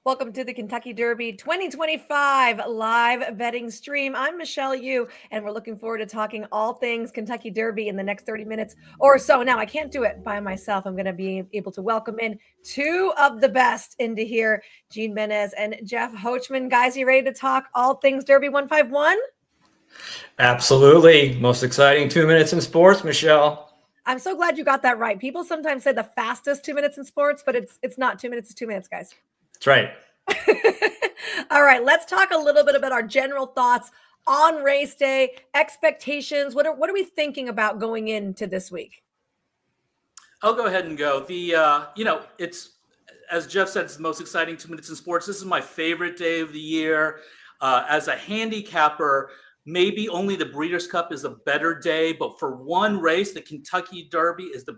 Welcome to the Kentucky Derby 2025 live betting stream. I'm Michelle Yu, and we're looking forward to talking all things Kentucky Derby in the next 30 minutes or so. Now, I can't do it by myself. I'm going to be able to welcome in two of the best into here, Gene Menez and Jeff Hochman. Guys, you ready to talk all things Derby 151? Absolutely. Most exciting 2 minutes in sports, Michelle. I'm so glad you got that right. People sometimes say the fastest 2 minutes in sports, but it's not 2 minutes, it's 2 minutes, guys. That's right. All right, let's talk a little bit about our general thoughts on race day, expectations. What are we thinking about going into this week? I'll go ahead and go. It's, as Jeff said, it's the most exciting 2 minutes in sports. This is my favorite day of the year. As a handicapper, maybe only the Breeders' Cup is a better day, but for one race, the Kentucky Derby is the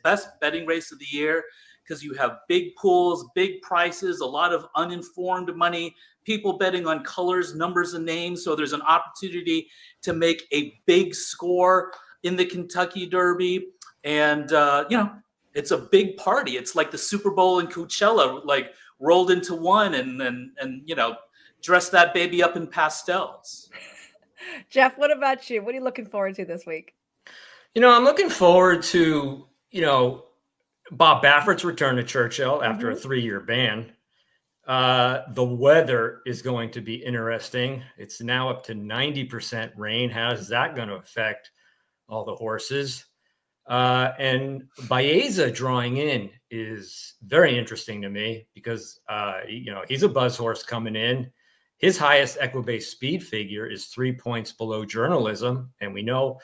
best betting race of the year, because you have big pools, big prices, a lot of uninformed money, people betting on colors, numbers, and names. So there's an opportunity to make a big score in the Kentucky Derby. And, it's a big party. It's like the Super Bowl and Coachella, like rolled into one, and dress that baby up in pastels. Jeff, what about you? What are you looking forward to this week? I'm looking forward to, Bob Baffert's return to Churchill after a 3-year ban. The weather is going to be interesting. It's now up to 90% rain. How is that going to affect all the horses? And Baeza drawing in is very interesting to me because, he's a buzz horse coming in. His highest equibase speed figure is 3 points below journalism. And we know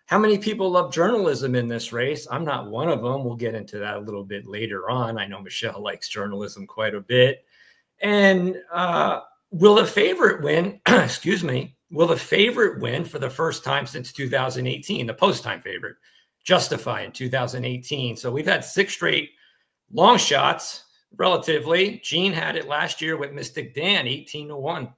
how many people love journalism in this race. I'm not one of them. We'll get into that a little bit later on. I know Michelle likes journalism quite a bit. And will the favorite win? Excuse me. Will the favorite win for the first time since 2018? The post-time favorite, Justify, in 2018. So we've had 6 straight long shots, relatively. Gene had it last year with Mystic Dan, 18-1.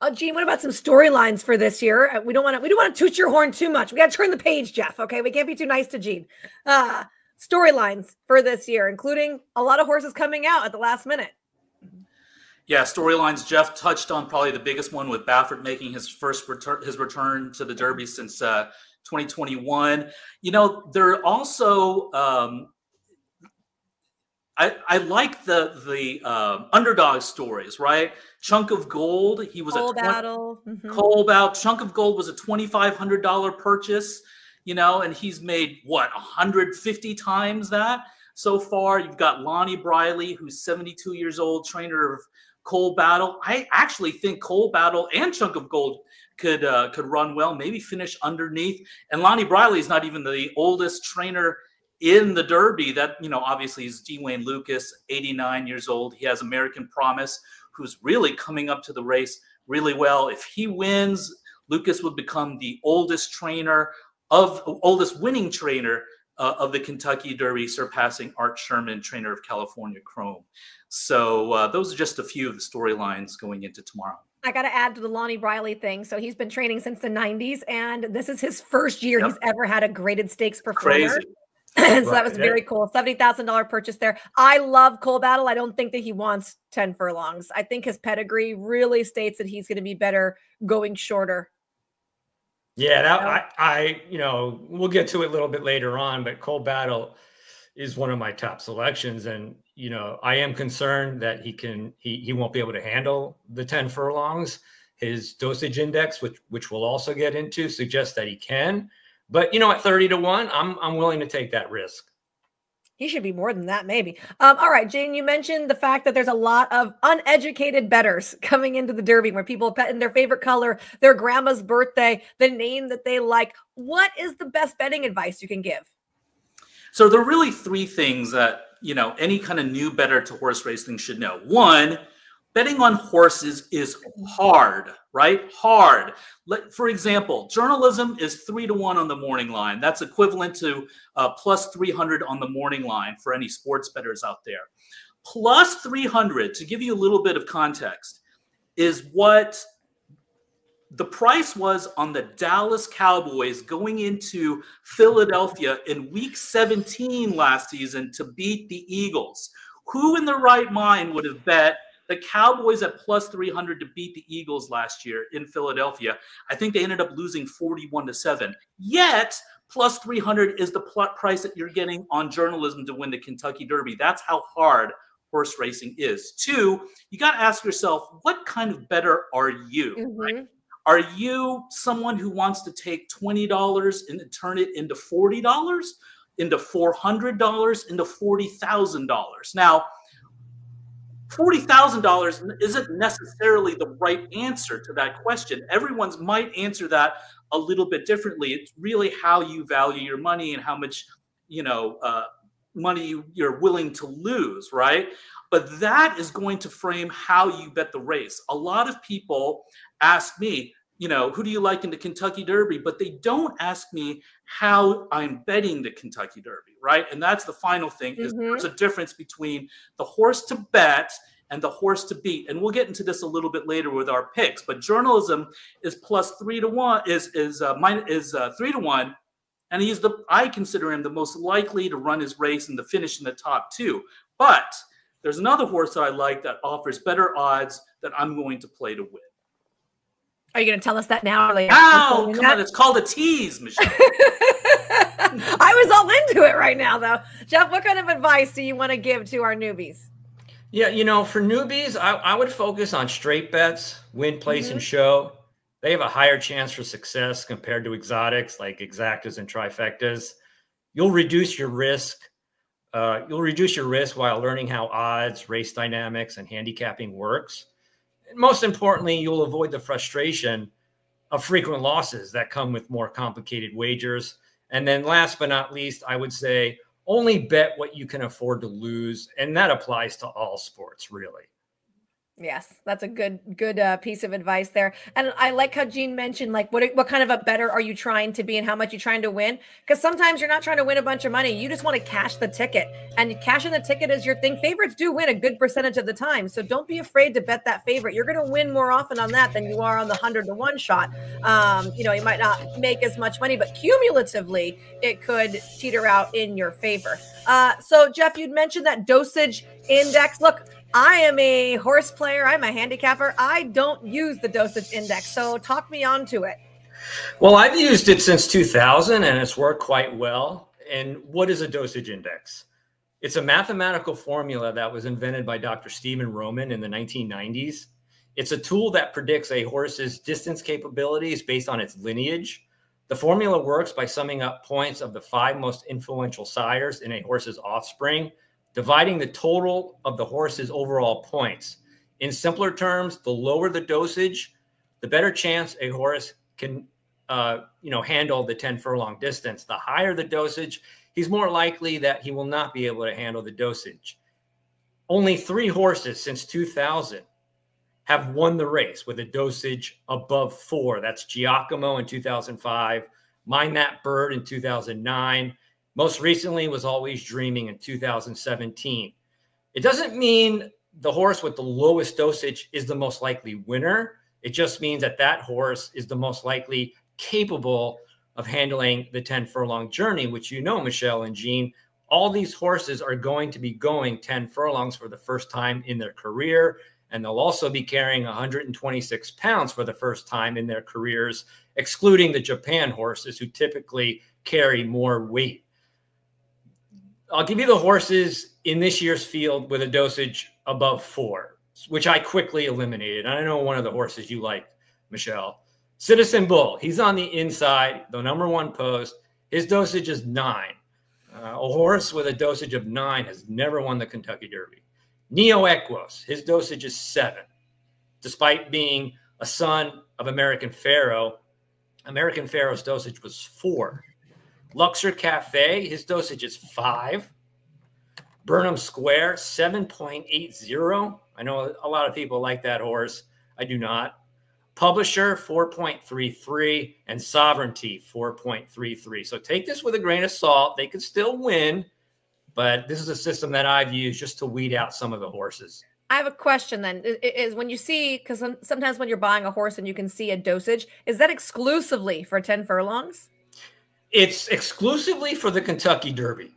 Oh, Gene, what about some storylines for this year? We don't want to toot your horn too much. We got to turn the page, Jeff. Okay, we can't be too nice to Gene. Storylines for this year, including a lot of horses coming out at the last minute. Yeah, storylines. Jeff touched on probably the biggest one with Baffert making his return to the Derby since 2021. There are also I like the underdog stories, right? Chunk of Gold. He was Coal Battle. Coal Battle. Chunk of Gold was a $2,500 purchase, and he's made 150 times that so far. You've got Lonnie Briley, who's 72 years old, trainer of Coal Battle. I actually think Coal Battle and Chunk of Gold could run well, maybe finish underneath. And Lonnie Briley is not even the oldest trainer in the Derby. That, obviously is Dwayne Lucas, 89 years old. He has American Promise, who's really coming up to the race really well. If he wins, Lucas would become the oldest winning trainer of the Kentucky Derby, surpassing Art Sherman, trainer of California Chrome. So those are just a few of the storylines going into tomorrow. I got to add to the Lonnie Briley thing. So he's been training since the 90s, and this is his first year he's ever had a graded stakes performer. Crazy. So that was very cool. $70,000 purchase there. I love Coal Battle. I don't think that he wants 10 furlongs. I think his pedigree really states that he's going to be better going shorter. Yeah, we'll get to it a little bit later on, but Coal Battle is one of my top selections. And, I am concerned that he won't be able to handle the 10 furlongs. His dosage index, which we'll also get into, suggests that he can. But, at 30-1, I'm willing to take that risk. He should be more than that, maybe. All right, Jane, you mentioned the fact that there's a lot of uneducated bettors coming into the Derby where people bet in their favorite color, their grandma's birthday, the name that they like. What is the best betting advice you can give? So there are really 3 things that, any kind of new bettor to horse racing should know. One, betting on horses is hard, right? Hard. For example, journalism is 3-1 on the morning line. That's equivalent to plus 300 on the morning line for any sports bettors out there. Plus 300, to give you a little bit of context, is what the price was on the Dallas Cowboys going into Philadelphia in week 17 last season to beat the Eagles. Who in their right mind would have bet the Cowboys at plus 300 to beat the Eagles last year in Philadelphia? I think they ended up losing 41-7. Yet, plus 300 is the price that you're getting on journalism to win the Kentucky Derby. That's how hard horse racing is. Two, you got to ask yourself, what kind of bettor are you? Mm-hmm. Right? Are you someone who wants to take $20 and turn it into $40, into $400, into $40,000? Now, $40,000 isn't necessarily the right answer to that question. Everyone's might answer that a little bit differently. It's really how you value your money and how much, money you're willing to lose, right? But that is going to frame how you bet the race. A lot of people ask me, who do you like in the Kentucky Derby? But they don't ask me how I'm betting the Kentucky Derby, right? And that's the final thing, is there's a difference between the horse to bet and the horse to beat. And we'll get into this a little bit later with our picks. But journalism is plus 3-1, is 3-1. And I consider him the most likely to run his race and to finish in the top two. But there's another horse that I like that offers better odds that I'm going to play to win. Are you going to tell us that now? Or later? Oh, come on. It's called a tease, Michelle. I was all into it right now, though. Jeff, what kind of advice do you want to give to our newbies? Yeah, for newbies, I would focus on straight bets, win, place, and show. They have a higher chance for success compared to exotics like exactas and trifectas. You'll reduce your risk. While learning how odds, race dynamics, and handicapping works. And most importantly, you'll avoid the frustration of frequent losses that come with more complicated wagers. And then last but not least, I would say only bet what you can afford to lose. And that applies to all sports, really. Yes, that's a good piece of advice there. And I like how Gene mentioned, like, what kind of a bettor are you trying to be and how much you're trying to win? Because sometimes you're not trying to win a bunch of money. You just want to cash the ticket. And cashing the ticket is your thing. Favorites do win a good percentage of the time. So don't be afraid to bet that favorite. You're going to win more often on that than you are on the 100-to-1 shot. You might not make as much money, but cumulatively, it could teeter out in your favor. So, Jeff, you'd mentioned that dosage index. Look, I am a horse player. I'm a handicapper. I don't use the dosage index. So talk me onto it. Well, I've used it since 2000 and it's worked quite well. And what is a dosage index? It's a mathematical formula that was invented by Dr. Stephen Roman in the 1990s. It's a tool that predicts a horse's distance capabilities based on its lineage. The formula works by summing up points of the 5 most influential sires in a horse's offspring, dividing the total of the horse's overall points. In simpler terms, the lower the dosage, the better chance a horse can handle the 10 furlong distance. The higher the dosage, he's more likely that he will not be able to handle the dosage. Only 3 horses since 2000 have won the race with a dosage above 4. That's Giacomo in 2005, Mind That Bird in 2009, most recently was Always Dreaming in 2017. It doesn't mean the horse with the lowest dosage is the most likely winner. It just means that that horse is the most likely capable of handling the 10 furlong journey, which Michelle and Gene, all these horses are going to be going 10 furlongs for the first time in their career. And they'll also be carrying 126 pounds for the first time in their careers, excluding the Japan horses who typically carry more weight. I'll give you the horses in this year's field with a dosage above 4, which I quickly eliminated. I know one of the horses you like, Michelle. Citizen Bull. He's on the inside, the number 1 post. His dosage is 9. A horse with a dosage of 9 has never won the Kentucky Derby. Neo Equos. His dosage is 7. Despite being a son of American Pharaoh, American Pharaoh's dosage was 4. Luxor Cafe, his dosage is 5. Burnham Square, 7.80. I know a lot of people like that horse. I do not. Publisher, 4.33. And Sovereignty, 4.33. So take this with a grain of salt. They could still win, but this is a system that I've used just to weed out some of the horses. I have a question then. Is when you see, because sometimes when you're buying a horse and you can see a dosage, is that exclusively for 10 furlongs? It's exclusively for the Kentucky Derby.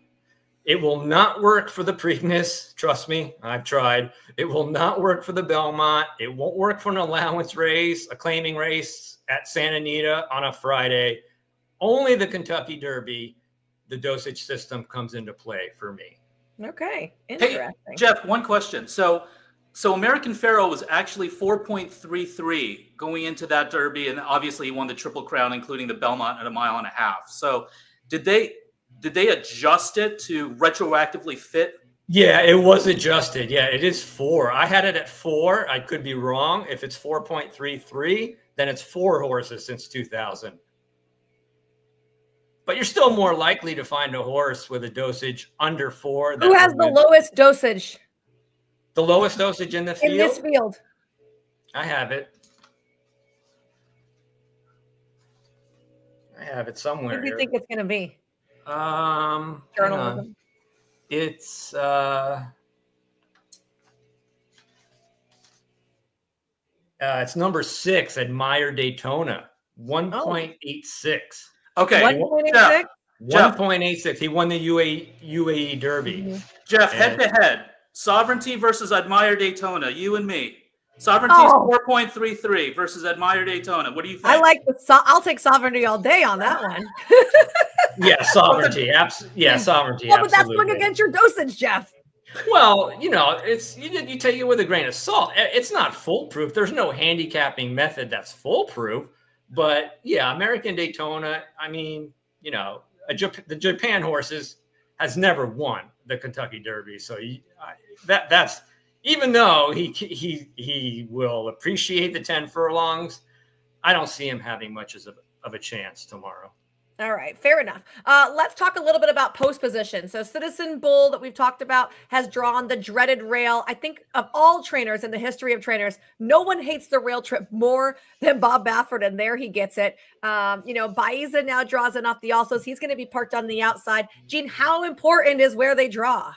It will not work for the Preakness. Trust me, I've tried. It will not work for the Belmont. It won't work for an allowance race, a claiming race at Santa Anita on a Friday. Only the Kentucky Derby, the dosage system comes into play for me. Okay, interesting. Hey, Jeff, one question. So American Pharoah was actually 4.33 going into that Derby, and obviously he won the Triple Crown, including the Belmont at 1.5 miles. So did they adjust it to retroactively fit? Yeah, it was adjusted. Yeah, it is 4. I had it at 4. I could be wrong. If it's 4.33, then it's 4 horses since 2000. But you're still more likely to find a horse with a dosage under 4. Who has the lowest dosage? The lowest dosage in the field? In this field. I have it. I have it somewhere. What do you think it's going to be? Journalism. It's number 6, Admire Daytona, 1.86. Okay. 1.86? 1.86. He won the UAE Derby. Mm-hmm. Jeff, head-to-head. Sovereignty versus Admire Daytona. You and me. Sovereignty is 4.33 versus Admire Daytona. What do you think? I like I'll take Sovereignty all day on that one. Yeah, Sovereignty. Sovereignty. Well, but that's going against your dosage, Jeff. Well, it's you take it with a grain of salt. It's not foolproof. There's no handicapping method that's foolproof. But yeah, American Daytona. I mean, the Japan horses has never won the Kentucky Derby, so that's even though he will appreciate the 10 furlongs. I don't see him having much of a chance tomorrow. All right, fair enough. Let's talk a little bit about post position. So Citizen Bull that we've talked about has drawn the dreaded rail. I think of all trainers in the history of trainers, no one hates the rail trip more than Bob Baffert, and there he gets it. Baiza now draws in off the alsos. He's going to be parked on the outside. Gene, how important is where they draw?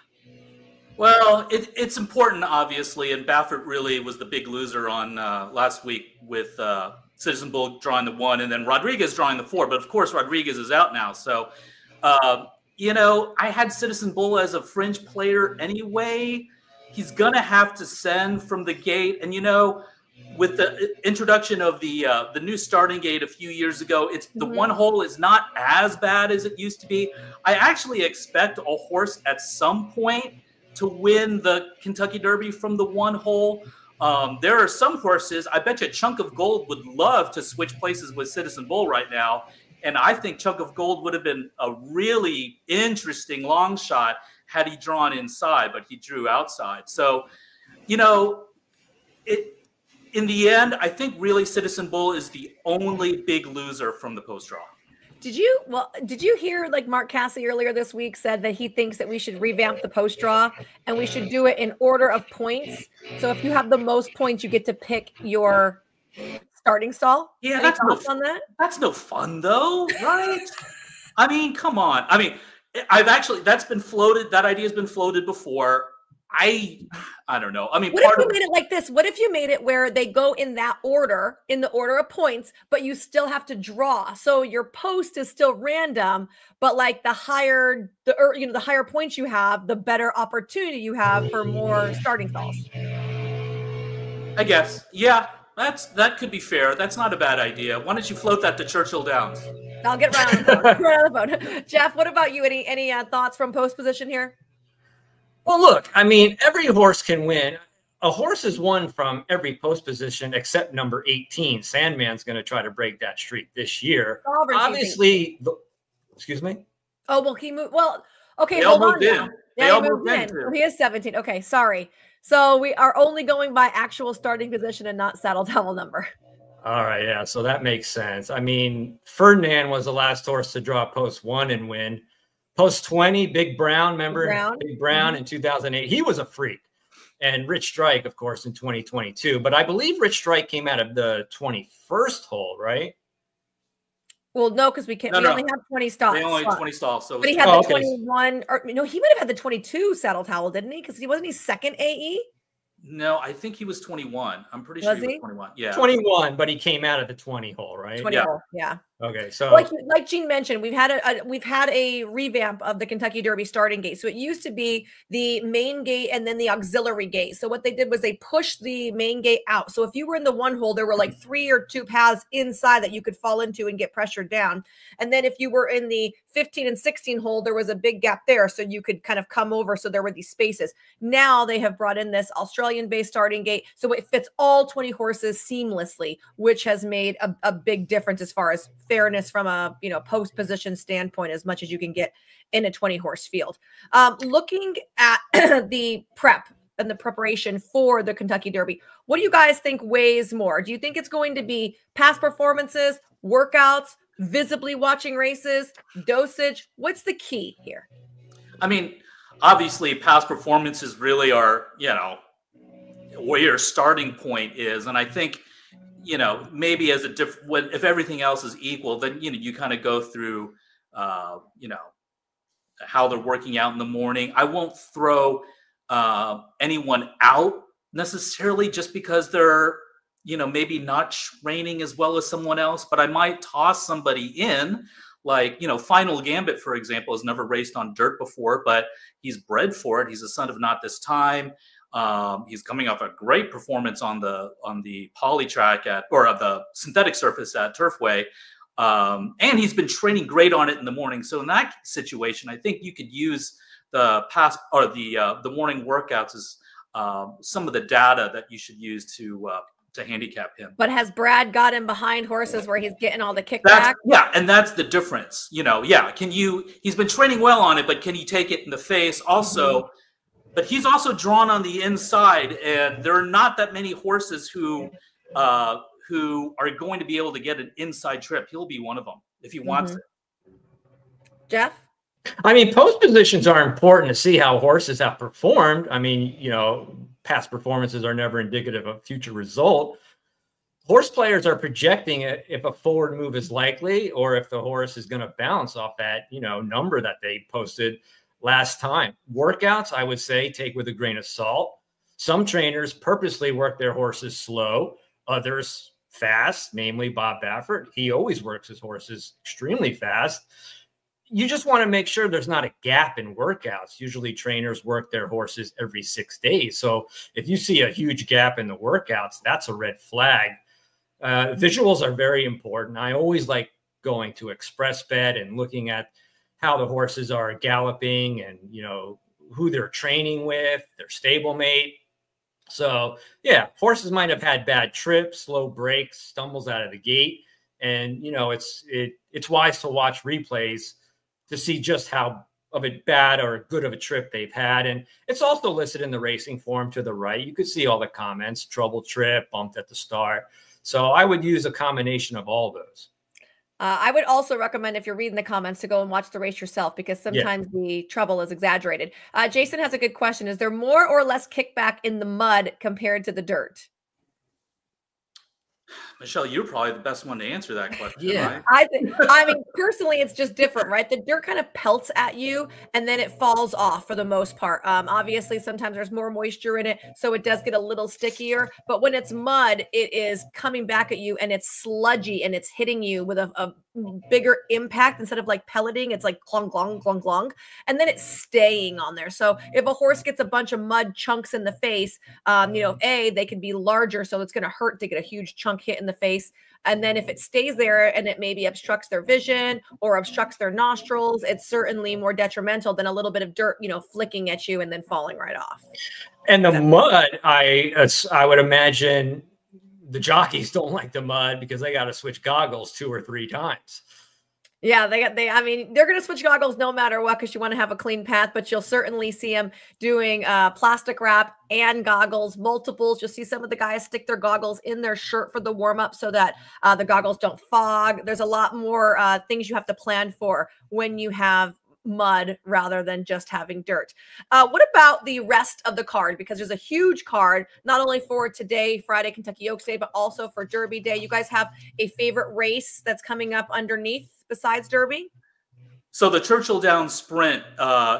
Well, it's important, obviously, and Baffert really was the big loser on last week with Citizen Bull drawing the 1 and then Rodriguez drawing the 4. But of course, Rodriguez is out now. So, I had Citizen Bull as a fringe player anyway. He's going to have to send from the gate. And, with the introduction of the new starting gate a few years ago, it's the 1 hole is not as bad as it used to be. I actually expect a horse at some point to win the Kentucky Derby from the 1 hole. There are some horses, I bet you Chunk of Gold would love to switch places with Citizen Bull right now. And I think Chunk of Gold would have been a really interesting long shot had he drawn inside, but he drew outside. So, in the end, I think really Citizen Bull is the only big loser from the post draw. Did you hear like Mark Cassey earlier this week said that he thinks that we should revamp the post draw and we should do it in order of points. So if you have the most points, you get to pick your starting stall. Yeah, Any thoughts on that? That's no fun though, right? I mean, come on. I mean, that's been floated. That idea has been floated before. I don't know. I mean, what if you made it like this? What if you made it where they go in that order, in the order of points, but you still have to draw? So your post is still random, but like the higher points you have, the better opportunity you have for more starting stalls. I guess. Yeah, that could be fair. That's not a bad idea. Why don't you float that to Churchill Downs? I'll get right on the phone. Jeff, what about you? Any thoughts from post position here? Well, look, I mean, every horse can win. A horse is won from every post position except number 18. Sandman's going to try to break that streak this year. Obviously, excuse me? Oh, well, he moved. Well, okay, hold on now. Yeah, he moved in. So he is 17. Okay, sorry. So we are only going by actual starting position and not saddle towel number. All right, yeah, so that makes sense. I mean, Ferdinand was the last horse to draw post 1 and win. Post 20, Big Brown, remember? Big Brown in 2008. He was a freak. And Rich Strike, of course, in 2022. But I believe Rich Strike came out of the 21st hole, right? Well, no, because we only have 20 stalls. We only have 20 stalls. So but he had the 21, or no, he might have had the 22 saddle towel, didn't he? Because wasn't he second AE? No, I think he was 21. I'm pretty sure he was 21. Yeah. 21, but he came out of the 20 hole, right? 20 hole, yeah. Okay, so like Gene mentioned, we've had a revamp of the Kentucky Derby starting gate. So it used to be the main gate and then the auxiliary gate. So what they did was they pushed the main gate out. So if you were in the one hole, there were like 3 or 2 paths inside that you could fall into and get pressured down. And then if you were in the 15 and 16 hole, there was a big gap there, so you could kind of come over. So there were these spaces. Now they have brought in this Australian-based starting gate, so it fits all 20 horses seamlessly, which has made a big difference as far as fairness from a post position standpoint, as much as you can get in a 20 horse field. Looking at the prep and the preparation for the Kentucky Derby, what do you guys think weighs more? Do you think it's going to be past performances, workouts, visibly watching races, dosage? What's the key here? I mean, obviously past performances really are, where your starting point is. And I think, maybe as if everything else is equal, then, you kind of go through, how they're working out in the morning. I won't throw anyone out necessarily just because they're, maybe not training as well as someone else, but I might toss somebody in, like, Final Gambit, for example, has never raced on dirt before, but he's bred for it. He's a son of Not This Time. He's coming off a great performance on the poly track or the synthetic surface at Turfway. And he's been training great on it in the morning. So in that situation, I think you could use the past or the morning workouts as some of the data that you should use to handicap him. But has Brad got him behind horses where he's getting all the kickback? And that's the difference. He's been training well on it, but can you take it in the face also? But he's also drawn on the inside, and there are not that many horses who are going to be able to get an inside trip. He'll be one of them if he wants it. Jeff? I mean, post positions are important to see how horses have performed. I mean, past performances are never indicative of future result. Horse players are projecting it if a forward move is likely or if the horse is going to bounce off that, number that they posted last time. Workouts, I would say, take with a grain of salt. Some trainers purposely work their horses slow, others fast, namely Bob Baffert. He always works his horses extremely fast. You just want to make sure there's not a gap in workouts. Usually trainers work their horses every 6 days. So if you see a huge gap in the workouts, that's a red flag. Visuals are very important. I always like going to Express Bet and looking at how the horses are galloping and, who they're training with, their stablemate. So, yeah, horses might have had bad trips, slow breaks, stumbles out of the gate. And, it's wise to watch replays to see just how of a bad or good of a trip they've had. And it's also listed in the racing form to the right. You could see all the comments, trouble trip, bumped at the start. So I would use a combination of all those. I would also recommend, if you're reading the comments, to go and watch the race yourself, because sometimes the trouble is exaggerated. Jason has a good question. Is there more or less kickback in the mud compared to the dirt? Michelle, you're probably the best one to answer that question. Yeah. Right? I mean, personally, it's just different, right? The dirt kind of pelts at you and then it falls off for the most part. Obviously, sometimes there's more moisture in it, so it does get a little stickier. But when it's mud, it is coming back at you and it's sludgy and it's hitting you with a bigger impact. Instead of like pelleting, it's like clong, clong, clong, clong. And then it's staying on there. So if a horse gets a bunch of mud chunks in the face, they can be larger, so it's going to hurt to get a huge chunk hit in the face. And then if it stays there and it maybe obstructs their vision or obstructs their nostrils, it's certainly more detrimental than a little bit of dirt, flicking at you and then falling right off. And the mud, I would imagine the jockeys don't like the mud because they got to switch goggles 2 or 3 times. Yeah, they're going to switch goggles no matter what, because you want to have a clean path, but you'll certainly see them doing plastic wrap and goggles, multiples. You'll see some of the guys stick their goggles in their shirt for the warm up so that the goggles don't fog. There's a lot more things you have to plan for when you have mud rather than just having dirt. What about the rest of the card? Because there's a huge card, not only for today, Friday, Kentucky Oaks Day, but also for Derby Day. You guys have a favorite race that's coming up underneath besides Derby? So the Churchill Downs Sprint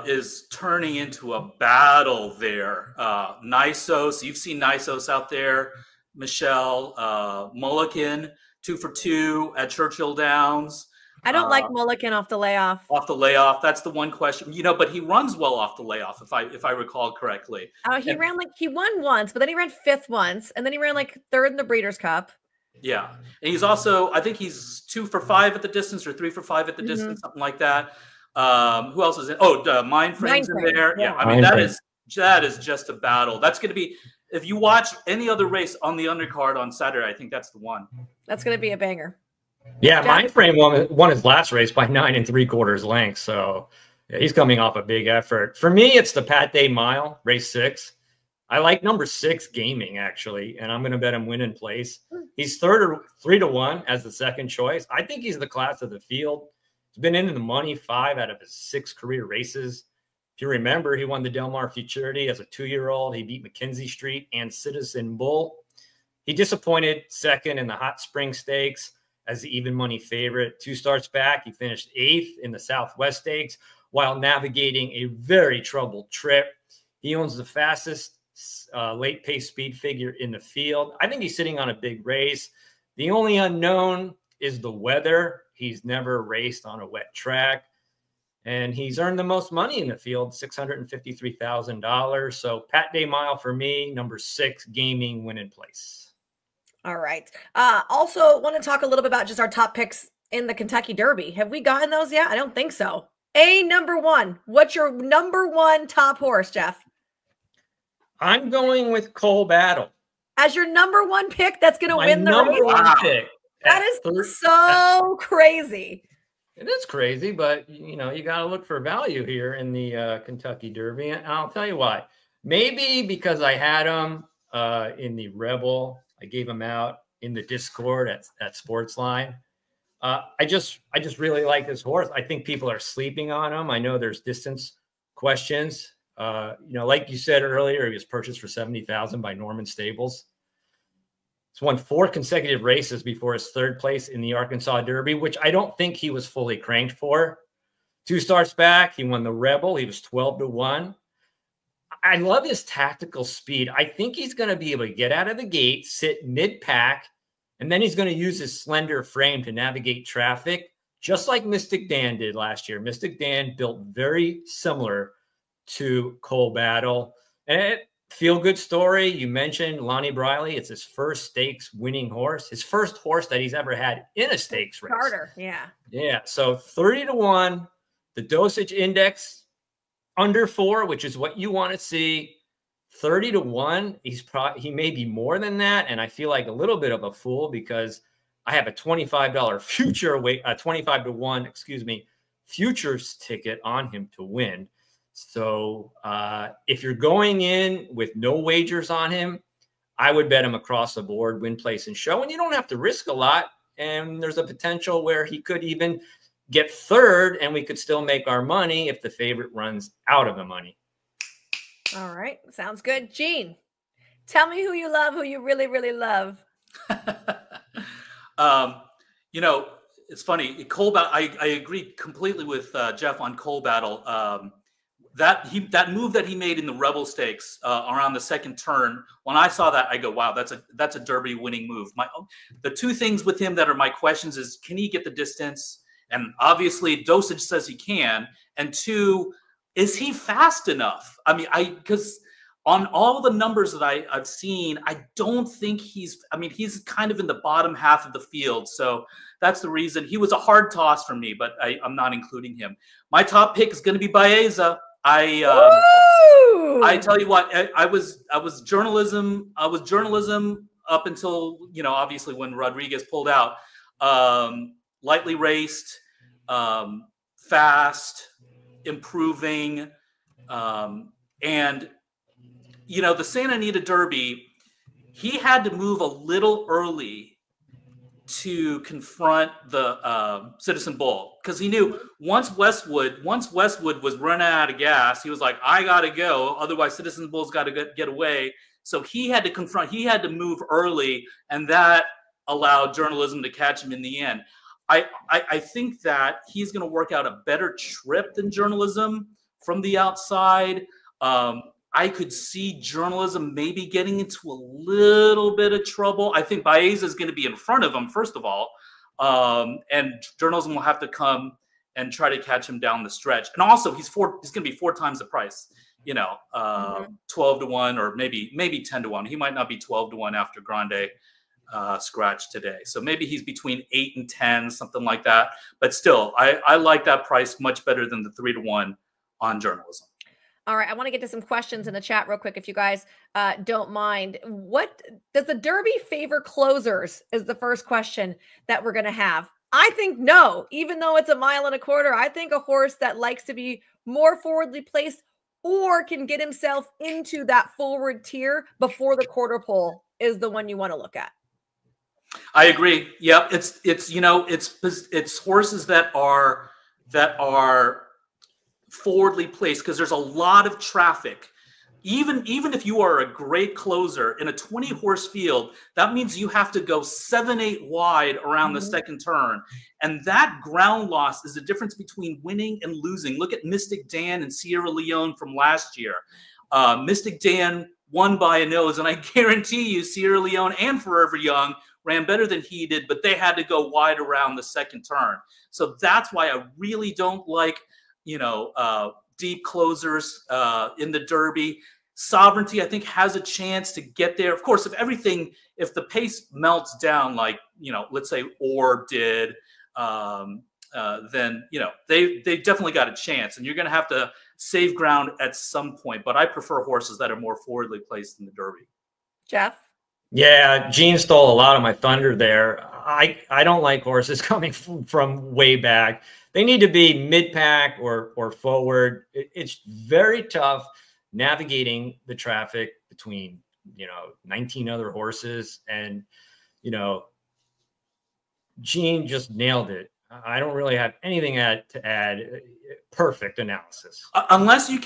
is turning into a battle there. Nisos, you've seen Nisos out there, Michelle, Mulligan. 2 for 2 at Churchill Downs. I don't like Mulligan off the layoff. Off the layoff, that's the one question. But he runs well off the layoff, if I recall correctly. He won once, but then he ran 5th once, and then he ran like 3rd in the Breeders' Cup. Yeah, and he's also, I think he's 2 for 5 at the distance or 3 for 5 at the distance, something like that. Who else is in? Mind Frame's in there. Yeah, I mean that is just a battle. That's going to be, if you watch any other race on the undercard on Saturday, I think that's the one. That's going to be a banger. Yeah, Mind Frame won his last race by 9 3/4 lengths. So yeah, he's coming off a big effort. For me, it's the Pat Day Mile, race 6. I like number 6 Gaming, actually, and I'm going to bet him win in place. He's 3-1 as the second choice. I think he's the class of the field. He's been into the money 5 out of his 6 career races. If you remember, he won the Del Mar Futurity as a 2-year-old. He beat Mackenzie Street and Citizen Bull. He disappointed second in the Hot Spring Stakes as the even money favorite. 2 starts back, he finished 8th in the Southwest Stakes while navigating a very troubled trip. He owns the fastest late pace speed figure in the field. I think he's sitting on a big race. The only unknown is the weather. He's never raced on a wet track, and he's earned the most money in the field, $653,000. So Pat Day Mile for me, number 6 Gaming, win in place. All right. Also want to talk a little bit about just our top picks in the Kentucky Derby. Have we gotten those yet? I don't think so. Number 1. What's your number 1 top horse, Jeff? I'm going with Cole Battle. As your number 1 pick, that's going to win the race? One pick. That is so crazy. It is crazy, but you got to look for value here in the Kentucky Derby. And I'll tell you why. Maybe because I had him in the Rebel. I gave him out in the Discord at SportsLine. I just really like this horse. I think people are sleeping on him. I know there's distance questions. Like you said earlier, he was purchased for $70,000 by Norman Stables. He's won 4 consecutive races before his 3rd place in the Arkansas Derby, which I don't think he was fully cranked for. 2 starts back, he won the Rebel. He was 12-1. I love his tactical speed. I think he's going to be able to get out of the gate, sit mid-pack, and then he's going to use his slender frame to navigate traffic, just like Mystic Dan did last year. Mystic Dan built very similar to Cole Battle. And feel-good story. You mentioned Lonnie Briley. It's his first stakes winning horse, his first horse that he's ever had in a stakes race. Starter, yeah. Yeah, so 30-1, the dosage index under 4, which is what you want to see. 30-1, he may be more than that, and I feel like a little bit of a fool because I have a $25 future weight, a 25-1, excuse me, futures ticket on him to win. So if you're going in with no wagers on him, I would bet him across the board, win, place, and show. And you don't have to risk a lot. And there's a potential where he could even get 3rd, and we could still make our money if the favorite runs out of the money. All right. Sounds good. Gene, tell me who you love, who you really, really love. It's funny. Cole Battle, I agree completely with Jeff on Cole Battle. That move that he made in the Rebel Stakes around the 2nd turn, when I saw that, I go, wow, that's a Derby winning move. The 2 things with him that are my questions is, can he get the distance? And obviously dosage says he can. And 2, is he fast enough? I mean, because on all the numbers that I've seen, I don't think he's kind of in the bottom half of the field. So that's the reason. He was a hard toss for me, but I'm not including him. My top pick is going to be Baeza. I tell you what, I was journalism up until, obviously when Rodriguez pulled out. Lightly raced, fast, improving, and the Santa Anita Derby, he had to move a little early to confront the Citizen Bull, because he knew once Westwood was running out of gas, he was like, I gotta go, otherwise Citizen Bull's got to get away. So he had to move early, and that allowed journalism to catch him in the end. I think that he's going to work out a better trip than journalism from the outside. I could see journalism maybe getting into a little bit of trouble. I think Baeza is going to be in front of him, first of all. And journalism will have to come and try to catch him down the stretch. And also, he's going to be 4 times the price, 12 to 1 or maybe 10 to 1. He might not be 12 to 1 after Grande scratch today. So maybe he's between 8 and 10, something like that. But still, I like that price much better than the 3 to 1 on journalism. All right, I want to get to some questions in the chat real quick, if you guys don't mind. What does the Derby favor closers is the first question that we're going to have. I think no, even though it's 1.25 miles. I think a horse that likes to be more forwardly placed or can get himself into that forward tier before the quarter pole is the one you want to look at. I agree. Yep, it's horses that are forwardly placed because there's a lot of traffic. Even if you are a great closer in a 20-horse field, that means you have to go 7-8 wide around the second turn. And that ground loss is the difference between winning and losing. Look at Mystic Dan and Sierra Leone from last year. Mystic Dan won by a nose, and I guarantee you Sierra Leone and Forever Young ran better than he did, but they had to go wide around the second turn. So that's why I really don't like deep closers in the Derby. Sovereignty, I think, has a chance to get there. Of course, if the pace melts down, like, let's say Orb did, then, they definitely got a chance. And you're going to have to save ground at some point. But I prefer horses that are more forwardly placed in the Derby. Jeff? Yeah, Gene stole a lot of my thunder there. I don't like horses coming from way back. They need to be mid-pack or forward. It's very tough navigating the traffic between, 19 other horses. And, Gene just nailed it. I don't really have anything to add. Perfect analysis. Unless you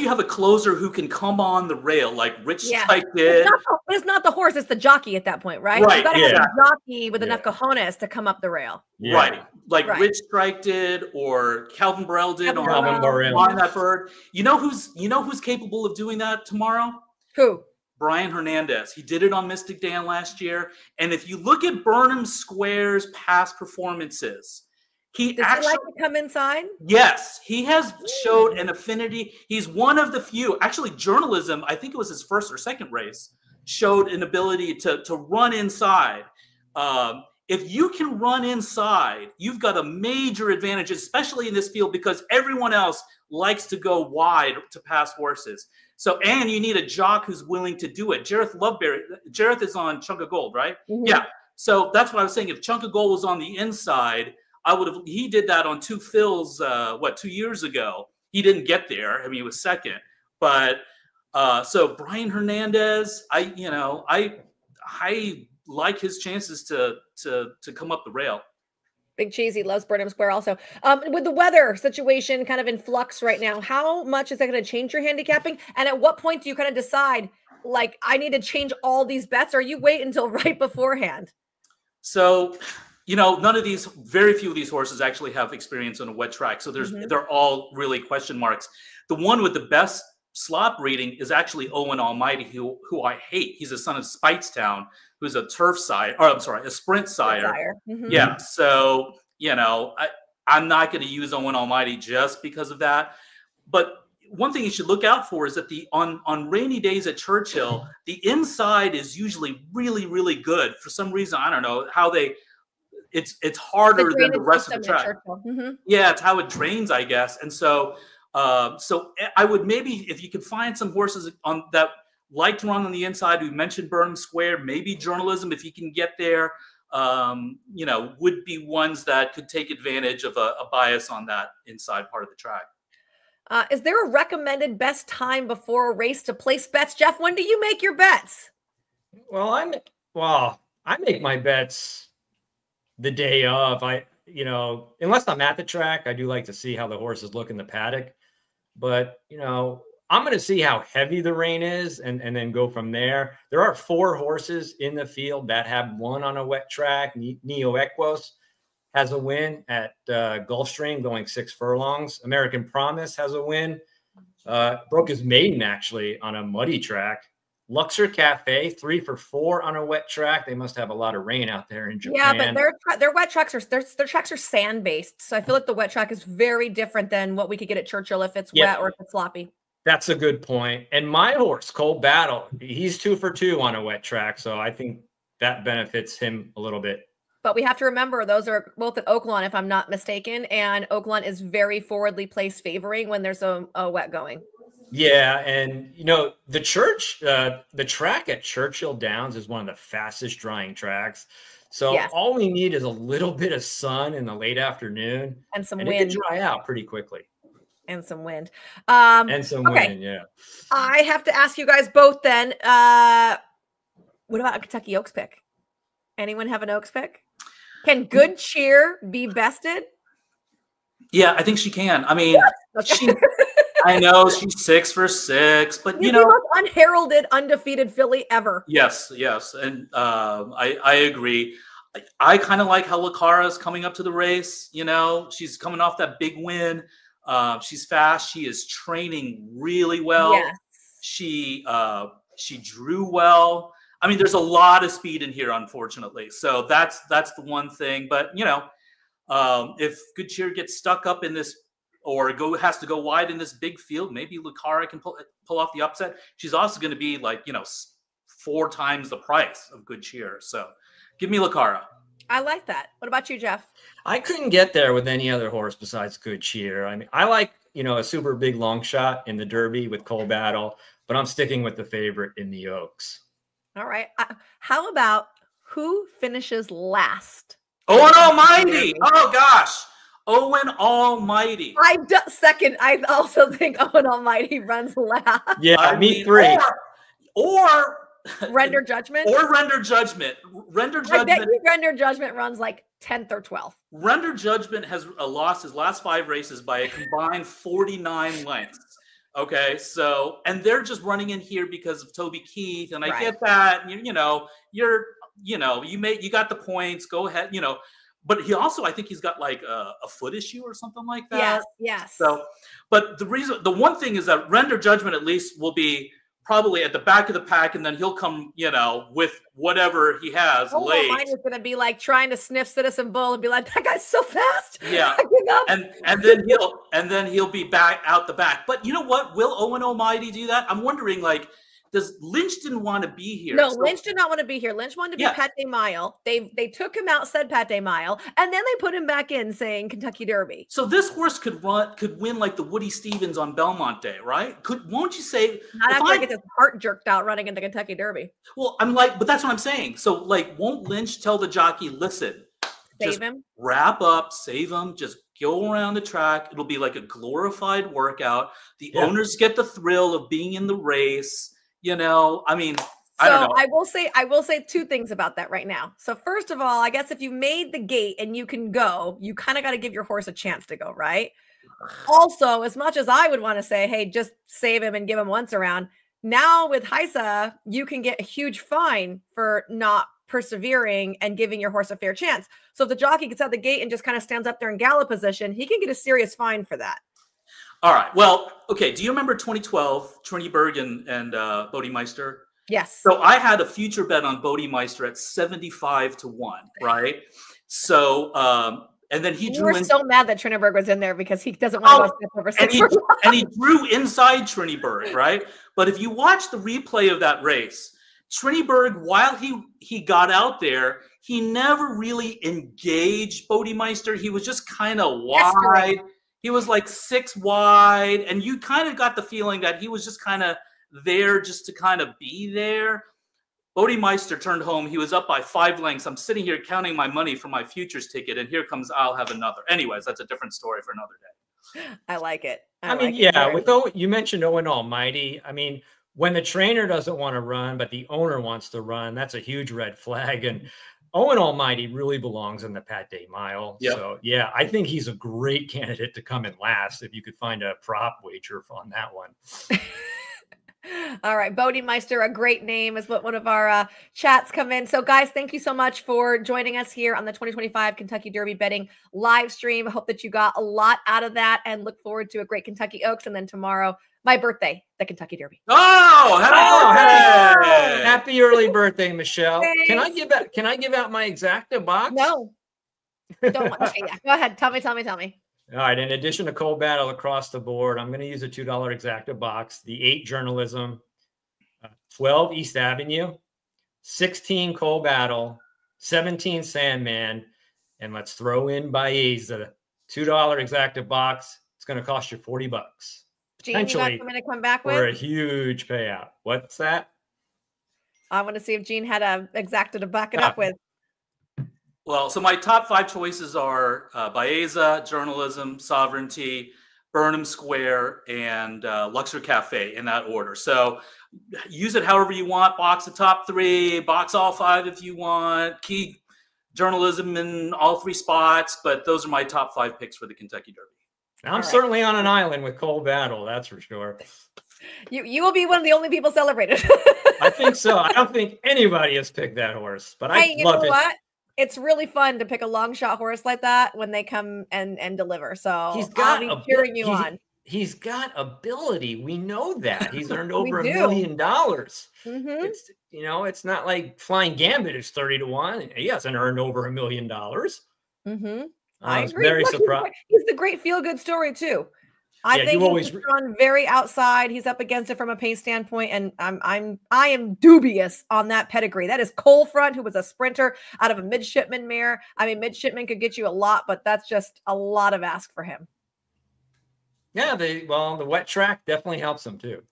have a closer who can come on the rail like Rich Strike did. It's not the horse, it's the jockey at that point, right? Right. You got to have a jockey with enough cojones to come up the rail. Yeah. Right. Like Rich Strike did, or Calvin Burrell did on that bird. You know who's capable of doing that tomorrow? Who? Brian Hernandez. He did it on Mystic Dan last year. And if you look at Burnham Square's past performances, Does he like to come inside? Yes, he has showed an affinity. He's one of the few. Actually, journalism, I think it was his first or second race, showed an ability to run inside. If you can run inside, you've got a major advantage, especially in this field, because everyone else likes to go wide to pass horses. So, and you need a jock who's willing to do it. Jareth Loveberry. Jareth is on Chunk of Gold, right? Mm-hmm. Yeah. So that's what I was saying. If Chunk of Gold was on the inside, he did that on 2 fills, 2 years ago. He didn't get there. I mean, he was second. But so Brian Hernandez, I like his chances to come up the rail. Big Cheesy loves Burnham Square also. With the weather situation kind of in flux right now, how much is that going to change your handicapping? And at what point do you kind of decide, like, I need to change all these bets, or you wait until right beforehand? So, very few of these horses actually have experience on a wet track. So they're all really question marks. The one with the best slot breeding is actually Owen Almighty, who I hate. He's a son of Speightstown, who's a turf sire, a sprint sire. Mm-hmm. Yeah. So, I'm not going to use Owen Almighty just because of that. But one thing you should look out for is that on rainy days at Churchill, the inside is usually really, really good. For some reason, I don't know how it's harder than the rest of the track. Mm-hmm. Yeah, it's how it drains, I guess. And so I would maybe, if you could find some horses on that like to run on the inside, we mentioned Burnham Square, maybe journalism, if you can get there, would be ones that could take advantage of a bias on that inside part of the track. Is there a recommended best time before a race to place bets? Jeff, when do you make your bets? Well, I make my bets the day of. Unless I'm at the track, I do like to see how the horses look in the paddock. But, I'm going to see how heavy the rain is and then go from there. There are 4 horses in the field that have won on a wet track. Neo Equos has a win at Gulfstream going 6 furlongs. American Promise has a win Broke his maiden actually on a muddy track. Luxor Cafe, 3 for 4 on a wet track. They must have a lot of rain out there in Japan. Yeah, but their wet tracks are their tracks are sand based, so I feel like the wet track is very different than what we could get at Churchill if it's wet or if it's sloppy. That's a good point. And my horse, Cold Battle, he's 2 for 2 on a wet track, so I think that benefits him a little bit. But we have to remember those are both at Oaklawn, if I'm not mistaken, and Oaklawn is very forwardly placed favoring when there's a wet going. Yeah, and the track at Churchill Downs is one of the fastest drying tracks. So all we need is a little bit of sun in the late afternoon and some wind. It can dry out pretty quickly. And some wind. Wind, yeah. I have to ask you guys both then. What about a Kentucky Oaks pick? Anyone have an Oaks pick? Can Good Cheer be bested? Yeah, I think she can. I mean, I know she's 6 for 6, but the most unheralded, undefeated filly ever. Yes, and I agree. I kind of like how Lucara's coming up to the race. She's coming off that big win. She's fast. She is training really well. Yes. She drew well. I mean, there's a lot of speed in here, unfortunately. So that's the one thing. But if Good Cheer gets stuck up in this or has to go wide in this big field, maybe Lucara can pull off the upset. She's also going to be 4 times the price of Good Cheer. So give me Lucara. I like that. What about you, Jeff? I couldn't get there with any other horse besides Good Cheer. I mean, I like, a super big long shot in the Derby with Cold Battle, but I'm sticking with the favorite in the Oaks. All right. How about who finishes last? Owen Almighty. Oh, gosh. Owen Almighty. Second. I also think Owen Almighty runs last. Yeah, me 3. Or Render Judgment. Render Judgment. I bet you Render Judgment runs 10th or 12th. Render Judgment has lost his last 5 races by a combined 49 lengths. Okay, so and they're just running in here because of Toby Keith, and I get that. You got the points. Go ahead, But he also, I think he's got a foot issue or something like that. Yes. So, but the one thing is that Render Judgment at least will be probably at the back of the pack, and then he'll come, with whatever he has late. Mine is going to be trying to sniff Citizen Bull and be like, that guy's so fast. Yeah, and then he'll be back out the back. But you know what? Will Owen Almighty do that? I'm wondering, does Lynch didn't want to be here? No, Lynch did not want to be here. Lynch wanted to be Pate Mile. They took him out, said Pate Mile, and then they put him back in saying Kentucky Derby. So this horse could win like the Woody Stevens on Belmont Day, right? Won't you say? Not after I get his heart jerked out running in the Kentucky Derby. Well, but that's what I'm saying. So won't Lynch tell the jockey, listen, save him, wrap up, save him, just go around the track. It'll be like a glorified workout. The owners get the thrill of being in the race. I mean, I don't know. I will say 2 things about that right now. So first of all, I guess if you made the gate and you can go, you kind of got to give your horse a chance to go, right? Also, as much as I would want to say, hey, just save him and give him once around, now with Heisa, you can get a huge fine for not persevering and giving your horse a fair chance. So if the jockey gets out the gate and just kind of stands up there in gallop position, he can get a serious fine for that. All right. Well, okay. Do you remember 2012, Trinity Berg and Bodemeister? Yes. So I had a future bet on Bodemeister at 75 to 1, right? So, and then he drew. We're so mad that Trinity Berg was in there because he doesn't want to go over 6. And he drew inside Trinity Berg, right? But if you watch the replay of that race, Trinity Berg, while he got out there, he never really engaged Bodemeister. He was just kind of wide. He was 6 wide, and you kind of got the feeling that he was just kind of there just to kind of be there. Bodemeister turned home. He was up by 5 lengths. I'm sitting here counting my money for my futures ticket, and here comes I'll have another. Anyways, that's a different story for another day. I like it. You mentioned Owen Almighty. I mean, when the trainer doesn't want to run, but the owner wants to run, that's a huge red flag. And Owen Almighty really belongs in the Pate Mile. Yep. So, I think he's a great candidate to come in last if you could find a prop wager on that one. All right. Bodemeister, a great name is what one of our chats come in. So guys, thank you so much for joining us here on the 2025 Kentucky Derby betting live stream. I hope that you got a lot out of that and look forward to a great Kentucky Oaks. And then tomorrow, my birthday, the Kentucky Derby. Oh, happy early birthday, Michelle. Thanks. Can I give out my Exacta box? No. Don't want to. Yeah. Go ahead. Tell me. All right. In addition to Cold Battle across the board, I'm going to use a $2 Exacta box, the 8 Journalism, 12 East Avenue, 16 Cold Battle, 17 Sandman, and let's throw in Baeza, $2 Exacta box. It's going to cost you $40. Gene, you got something to come back with? For a huge payout. What's that? I want to see if Gene had a Exacta to back it up with. Well, so my top 5 choices are Baeza, Journalism, Sovereignty, Burnham Square, and Luxor Cafe in that order. So use it however you want. Box the top 3, box all 5 if you want. Key Journalism in all 3 spots, but those are my top 5 picks for the Kentucky Derby. I'm certainly on an island with Cold Battle, that's for sure. You will be one of the only people celebrated. I think so. I don't think anybody has picked that horse, but hey, I love it. What? It's really fun to pick a long shot horse like that when they come and deliver. So I'll be cheering you on. He's got ability. We know that. He's earned over $1 million. It's, it's not like Flying Gambit is 30 to 1. He hasn't earned over $1 million. I was agree. very surprised. He's the great feel-good story too. I think he's run very outside. He's up against it from a pace standpoint, and I am dubious on that pedigree. That is Cole Front, who was a sprinter out of a midshipman mare. I mean, midshipman could get you a lot, but that's just a lot of ask for him. Yeah, the wet track definitely helps him too.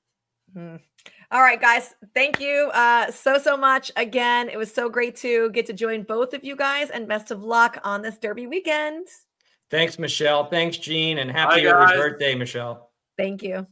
All right, guys. Thank you so much. Again, it was so great to get to join both of you guys, and best of luck on this Derby weekend. Thanks, Michelle. Thanks, Gene, and happy early birthday, Michelle. Thank you.